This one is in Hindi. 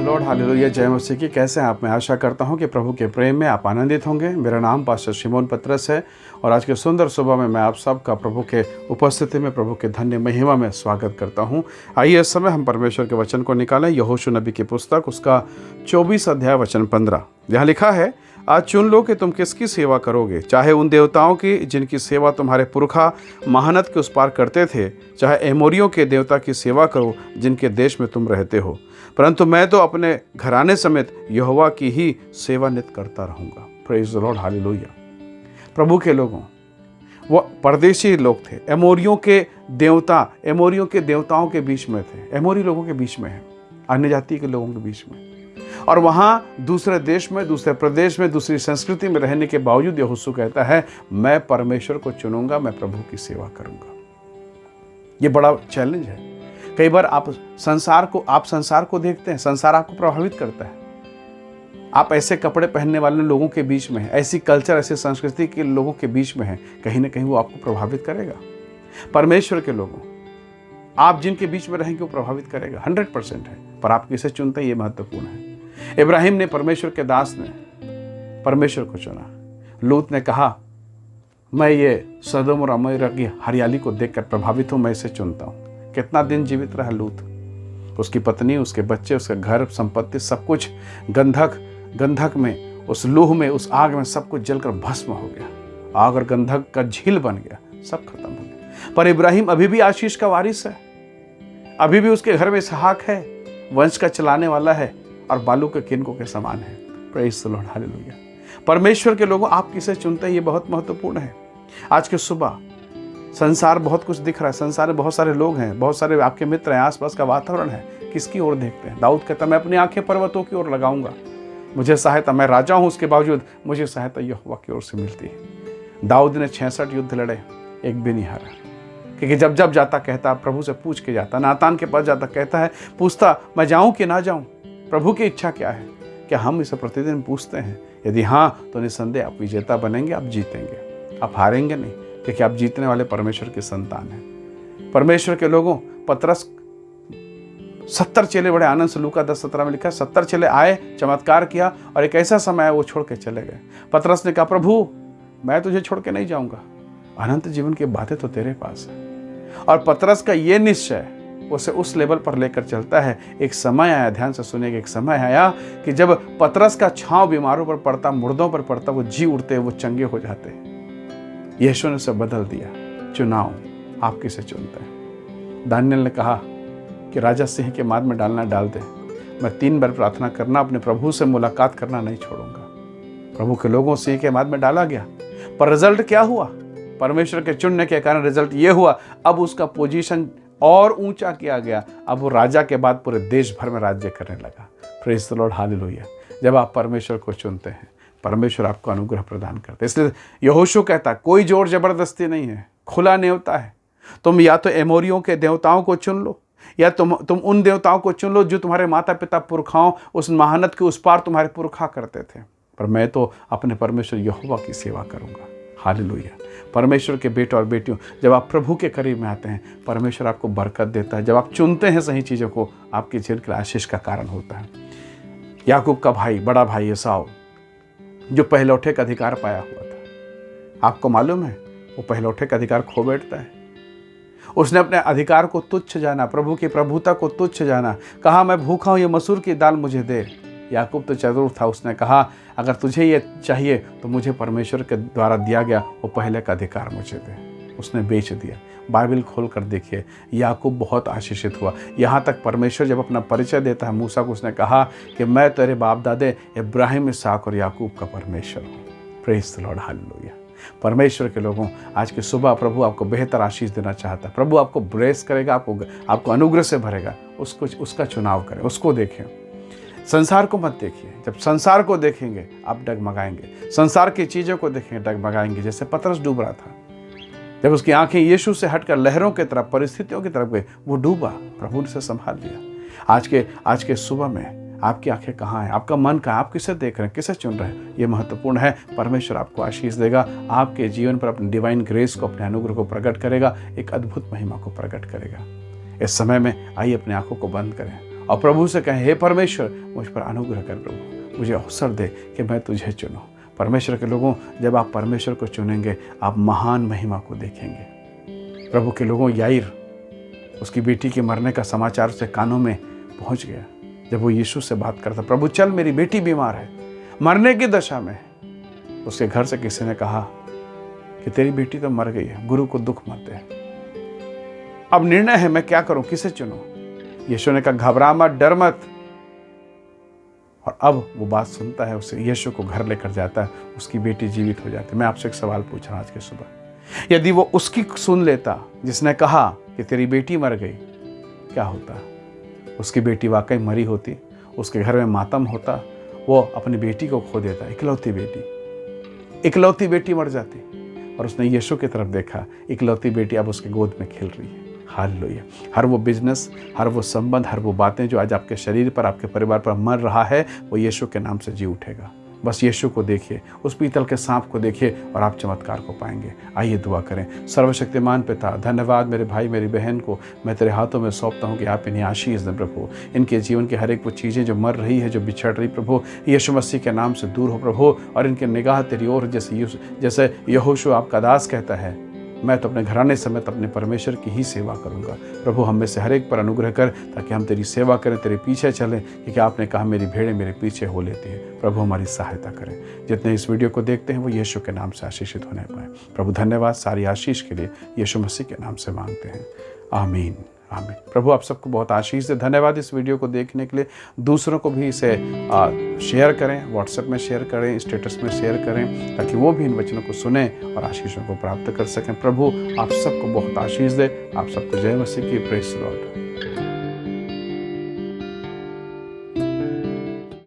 लॉर्ड, हालेलुया, जय मसीह की। कैसे हैं आप? मैं आशा करता हूं कि प्रभु के प्रेम में आप आनंदित होंगे। मेरा नाम पास्टर शिमोन पतरस है और आज के सुंदर सुबह में मैं आप सबका प्रभु के उपस्थिति में, प्रभु के धन्य महिमा में स्वागत करता हूं। आइए इस समय हम परमेश्वर के वचन को निकालें। यहोशू नबी की पुस्तक, उसका 24 अध्याय वचन 15। यहाँ लिखा है, आज चुन लो कि तुम किसकी सेवा करोगे, चाहे उन देवताओं की जिनकी सेवा तुम्हारे पुरखा महानद के उस पार करते थे, चाहे एमोरियों के देवता की सेवा करो जिनके देश में तुम रहते हो। परंतु मैं तो अपने घराने समेत यहोवा की ही सेवा नित करता रहूंगा। Praise the lord, hallelujah. प्रभु के लोगों, वो परदेशी लोग थे, एमोरियों के देवताओं के बीच में थे। एमोरी लोगों के बीच में है, अन्य जाति के लोगों के बीच में। और वहाँ दूसरे देश में, दूसरे प्रदेश में, दूसरी संस्कृति में रहने के बावजूद यहोशू कहता है, मैं परमेश्वर को चुनूंगा, मैं प्रभु की सेवा करूंगा। ये बड़ा चैलेंज है। कई बार आप संसार को देखते हैं, संसार आपको प्रभावित करता है। आप ऐसे कपड़े पहनने वाले लोगों के बीच में हैं, ऐसी कल्चर, ऐसी संस्कृति के लोगों के बीच में हैं, कहीं ना कहीं वो आपको प्रभावित करेगा। परमेश्वर के लोगों, आप जिनके बीच में रहेंगे वो प्रभावित करेगा, 100% है। पर आप किसे चुनते हैं, ये महत्वपूर्ण है। इब्राहिम ने, परमेश्वर के दास ने परमेश्वर को चुना। लूत ने कहा, मैं ये सदोम और अमोरा की हरियाली को देखकर प्रभावित हूं, मैं इसे चुनता हूं। कितना दिन जीवित रहा लूत, उसकी पत्नी, उसके बच्चे, उसके घर, संपत्ति, सब कुछ गंधक में, उस लूह में, उस आग में सब कुछ जलकर भस्म हो गया। आग और गंधक का झील बन गया, सब खत्म हो गया। पर इब्राहिम अभी भी आशीष का वारिस है, अभी भी उसके घर में इसहाक है, वंश का चलाने वाला है और बालू के किनकों के समान है। Praise the lord, hallelujah. परमेश्वर के लोगों, आप किसे चुनते हैं, ये बहुत महत्वपूर्ण है। आज के सुबह संसार बहुत कुछ दिख रहा है, संसार में बहुत सारे लोग हैं, बहुत सारे आपके मित्र हैं, आसपास का वातावरण है, किसकी ओर देखते हैं? दाऊद कहता, मैं अपनी आंखें पर्वतों की ओर लगाऊंगा, मुझे सहायता, मैं राजा हूं, उसके बावजूद मुझे सहायता यहोवा की ओर से मिलती है। दाऊद ने 66 युद्ध लड़े, एक भी नहीं हारा, क्योंकि जब जब जाता कहता, प्रभु से पूछ के जाता। नातान के पास जाता, कहता है, पूछता, मैं जाऊं कि ना जाऊं, प्रभु की इच्छा क्या है? क्या हम इसे प्रतिदिन पूछते हैं? यदि हाँ, तो निसंदेह आप विजेता बनेंगे, आप जीतेंगे, आप हारेंगे नहीं, क्योंकि आप जीतने वाले परमेश्वर के संतान हैं। परमेश्वर के लोगों, पतरस 70 चेले बड़े आनंद से, लूका 10:17 में लिखा है, 70 चेले आए, चमत्कार किया और एक ऐसा समय वो छोड़ के चले गए। पतरस ने कहा, प्रभु मैं तुझे छोड़ के नहीं जाऊंगा, अनंत जीवन की बातें तो तेरे पास है। और पतरस का ये निश्चय उसे उस लेवल पर लेकर चलता है। एक समय आया, ध्यान से सुनिएगा, एक समय आया कि जब पतरस का छांव बीमारों पर पड़ता, मुर्दों पर पड़ता, वो जी उठते, वो चंगे हो जाते। यीशु ने उसे बदल दिया। चुनाव, आप किसे चुनते हैं? दानियल ने कहा कि राजा सिंह के माद में डालना डाल दे, मैं 3 बार प्रार्थना करना, अपने प्रभु से मुलाकात करना नहीं छोड़ूंगा। प्रभु के लोगों, सिंह के माद में डाला गया, पर रिजल्ट क्या हुआ? परमेश्वर के चुनने के कारण रिजल्ट ये हुआ, अब उसका पोजीशन और ऊंचा किया गया। अब वो राजा के बाद पूरे देश भर में राज्य करने लगा। Praise the lord, hallelujah. जब आप परमेश्वर को चुनते हैं, परमेश्वर आपको अनुग्रह प्रदान करते हैं। इसलिए यहोशू कहता, कोई जोर जबरदस्ती नहीं है, खुला न्योता है। तुम या तो एमोरियों के देवताओं को चुन लो, या तुम उन देवताओं को चुन लो जो तुम्हारे माता पिता पुरखाओं, उस महानद के उस पार तुम्हारे पुरखा करते थे। पर मैं तो अपने परमेश्वर यहोवा की सेवा करूंगा। हालेलुया। परमेश्वर के बेटे और बेटियों, जब आप प्रभु के करीब में आते हैं, परमेश्वर आपको बरकत देता है। जब आप चुनते हैं सही चीज़ों को, आपके जीवन के आशीष का कारण होता है। याकूब का भाई, बड़ा भाई एसाव, जो पहलौठे का अधिकार पाया हुआ था, आपको मालूम है वो पहलौठे का अधिकार खो बैठता है। उसने अपने अधिकार को तुच्छ जाना, प्रभु की प्रभुता को तुच्छ जाना, कहा, मैं भूखा हूं, ये मसूर की दाल मुझे दे। याकूब तो चतुर था, उसने कहा, अगर तुझे ये चाहिए तो मुझे परमेश्वर के द्वारा दिया गया वो पहले का अधिकार मुझे दे। उसने बेच दिया। बाइबल खोल कर देखिए, याकूब बहुत आशीषित हुआ। यहाँ तक परमेश्वर जब अपना परिचय देता है मूसा को, उसने कहा कि मैं तेरे बाप दादे इब्राहिम, इसहाक और याकूब का परमेश्वर हूँ। Praise the lord, hallelujah. परमेश्वर के लोगों, आज की सुबह प्रभु आपको बेहतर आशीष देना चाहता है। प्रभु आपको ब्लेस करेगा, आपको अनुग्रह से भरेगा। उसका चुनाव करें, उसको देखें, संसार को मत देखिए। जब संसार को देखेंगे आप डगमगाएंगे, संसार की चीज़ों को देखेंगे डगमगाएंगे। जैसे पतरस डूब रहा था, जब उसकी आंखें यीशु से हटकर लहरों की तरफ, परिस्थितियों की तरफ गई, वो डूबा, प्रभु ने उसे संभाल लिया। आज के सुबह में आपकी आंखें कहाँ हैं, आपका मन कहाँ, आप किसे देख रहे हैं, किसे चुन रहे हैं, ये महत्वपूर्ण है। परमेश्वर आपको आशीष देगा, आपके जीवन पर अपने डिवाइन ग्रेस को, अपने अनुग्रह को प्रकट करेगा, एक अद्भुत महिमा को प्रकट करेगा। इस समय में आइए अपनी आंखों को बंद करें और प्रभु से कहें, हे परमेश्वर मुझ पर अनुग्रह कर प्रभु, मुझे अवसर दे कि मैं तुझे चुनूं। परमेश्वर के लोगों, जब आप परमेश्वर को चुनेंगे आप महान महिमा को देखेंगे। प्रभु के लोगों, याईर, उसकी बेटी के मरने का समाचार उसके कानों में पहुंच गया। जब वो यीशु से बात करता, प्रभु चल मेरी बेटी बीमार है, मरने की दशा में, उसके घर से किसी ने कहा कि तेरी बेटी तो मर गई है, गुरु को दुख मत दे। अब निर्णय है मैं क्या करूं, किसे चुनूं। यीशु ने कहा घबरा मत, डर मत। और अब वो बात सुनता है, उसे यीशु को घर लेकर जाता है, उसकी बेटी जीवित हो जाती है। मैं आपसे एक सवाल पूछ रहा हूं आज के सुबह, यदि वो उसकी सुन लेता जिसने कहा कि तेरी बेटी मर गई, क्या होता? उसकी बेटी वाकई मरी होती, उसके घर में मातम होता, वो अपनी बेटी को खो देता, इकलौती बेटी मर जाती। और उसने यीशु की तरफ देखा, इकलौती बेटी अब उसके गोद में खेल रही है। हालेलुया। हर वो बिजनेस, हर वो संबंध, हर वो बातें जो आज आपके शरीर पर, आपके परिवार पर मर रहा है, वो यीशु के नाम से जी उठेगा। बस यीशु को देखिए, उस पीतल के सांप को देखिए और आप चमत्कार को पाएंगे। आइए दुआ करें। सर्वशक्तिमान पिता, धन्यवाद मेरे भाई मेरी बहन को मैं तेरे हाथों में सौंपता हूँ कि आप इन्हें आशीष दें प्रभु। इनके जीवन की हर एक वो चीज़ें जो मर रही है, जो बिछड़ रही प्रभु, यीशु मसीह के नाम से दूर हो प्रभु। और इनके निगाह तेरी ओर, जैसे यहोशू आपका दास कहता है, मैं तो अपने घराने समेत अपने परमेश्वर की ही सेवा करूंगा। प्रभु हम में से हर एक पर अनुग्रह कर, ताकि हम तेरी सेवा करें, तेरे पीछे चलें, क्योंकि आपने कहा मेरी भेड़ें मेरे पीछे हो लेती है। प्रभु हमारी सहायता करें। जितने इस वीडियो को देखते हैं वो यीशु के नाम से आशीषित होने पाए। प्रभु धन्यवाद, सारी आशीष के लिए यीशु मसीह के नाम से मांगते हैं, आमीन आमीन। प्रभु आप सबको बहुत आशीष दे। धन्यवाद इस वीडियो को देखने के लिए। दूसरों को भी इसे शेयर करें, व्हाट्सएप में शेयर करें, स्टेटस में शेयर करें, ताकि वो भी इन वचनों को सुने और आशीषों को प्राप्त कर सकें। प्रभु आप सबको बहुत आशीष दे। आप सबको जय मसीह की। Praise the Lord.